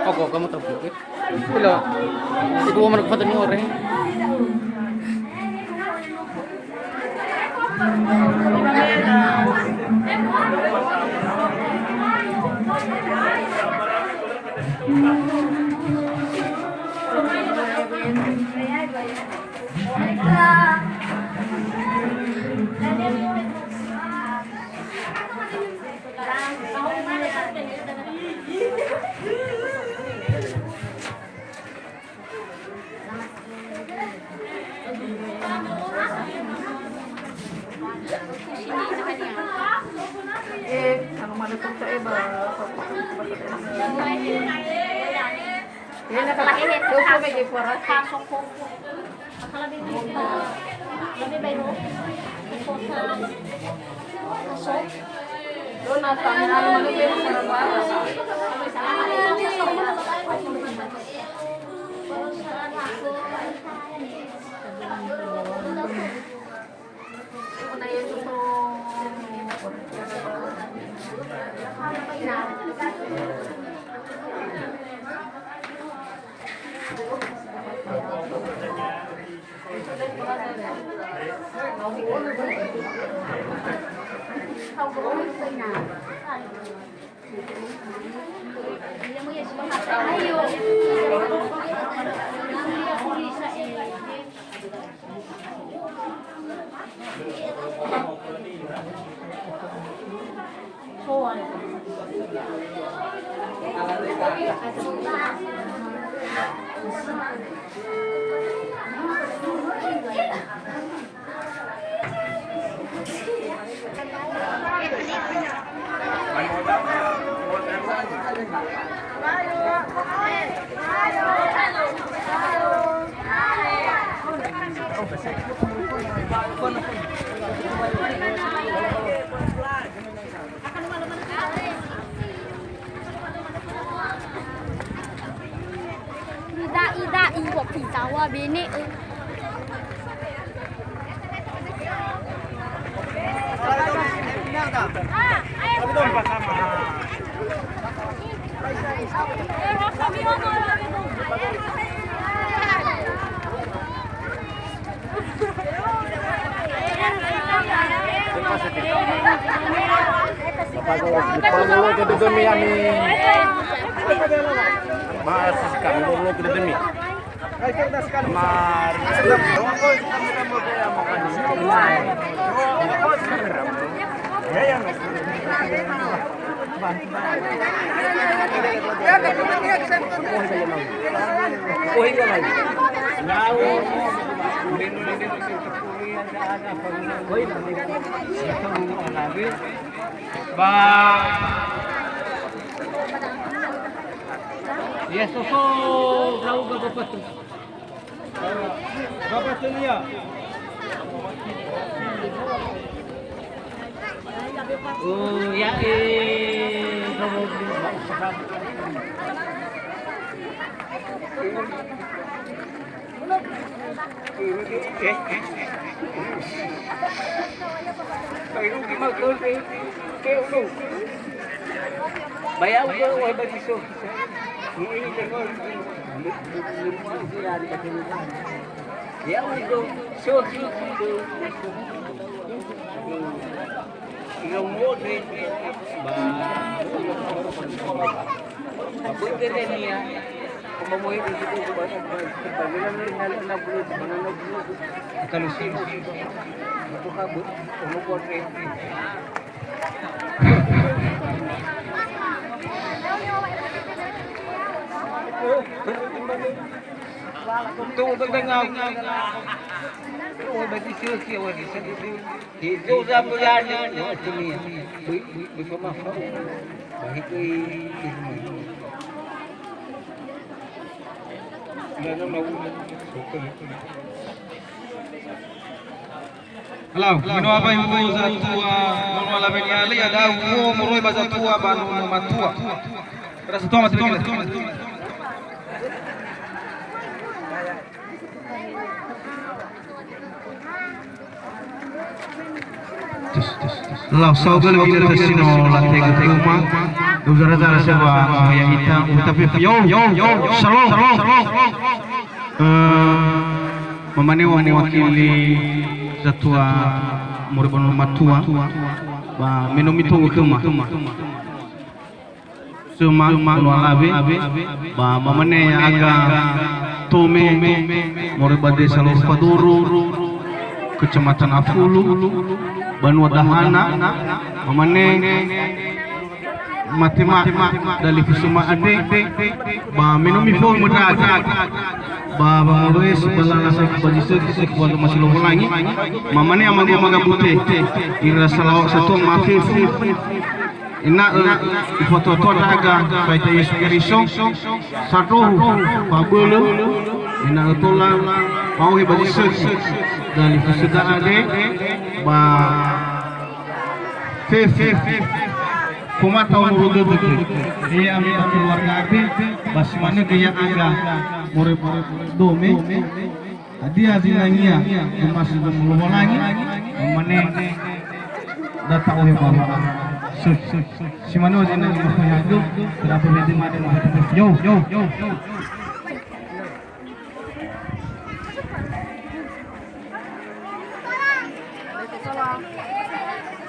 Oke, kamu terbuka. Hello. Ibu mau foto ni orang. Ano malutong sa iba. Yan nakalaki. Doon po may gipura. Pasok ko. Makalabing dito. Labi ba yun? Ito sa pasok. Doon na sa ano malutong sa labas. Ida iwo pitawa bini. Kalau kita demi kami, masih kami dulu kita demi. Yes, so tahu berapa tu? Berapa tu ni ya? Oh, ya kamu bayar ke wah bagi so. Ini tengok limau sudah di sini. Ya untuk so. Ilmu ni Ako yung ganyan niya. Kung mamuhay ko dito ko ba sa pagbilang na bulod, mananag bulod. Kalusin. Ito ka, umukuha rin. Tuh tengah. Oh, berarti sih awak di sana. Itu dah bulan ni. Bersama baik ini. Halo, mino apa ibu za tua, mino ala beni ali ada wo moroi baza tua banu matua. Terus tua masih tua. Lalu saugal kita tersino latih ketuma, duzara-zara sewa yang kita tapi yo, shalom. Memane mewakili zatua moribon matua, ba minum itu kema. Semua lualabe, ba memane aga tome moribade salur paduru, kecamatan Afulu. Banua Dahana, memane matema dari Kusuma Ade, ba minum itu mudah, ba mengurusi sebelah nasi bajisir kisah waktu masih lupa lagi, memane amaga putih, ira salah satu mafis, ina foto daga, baita Yesus Kristus, satu pabulu, ina tola mau bajisir dari Kusuma Ade. Ba kuma tahun rudo betul dia ambil keluarga abe bas mana gaya aga more dome dia zinanya masih belum lagi mana data oleh baru si mana zinanya masih ada berapa bedi mana yo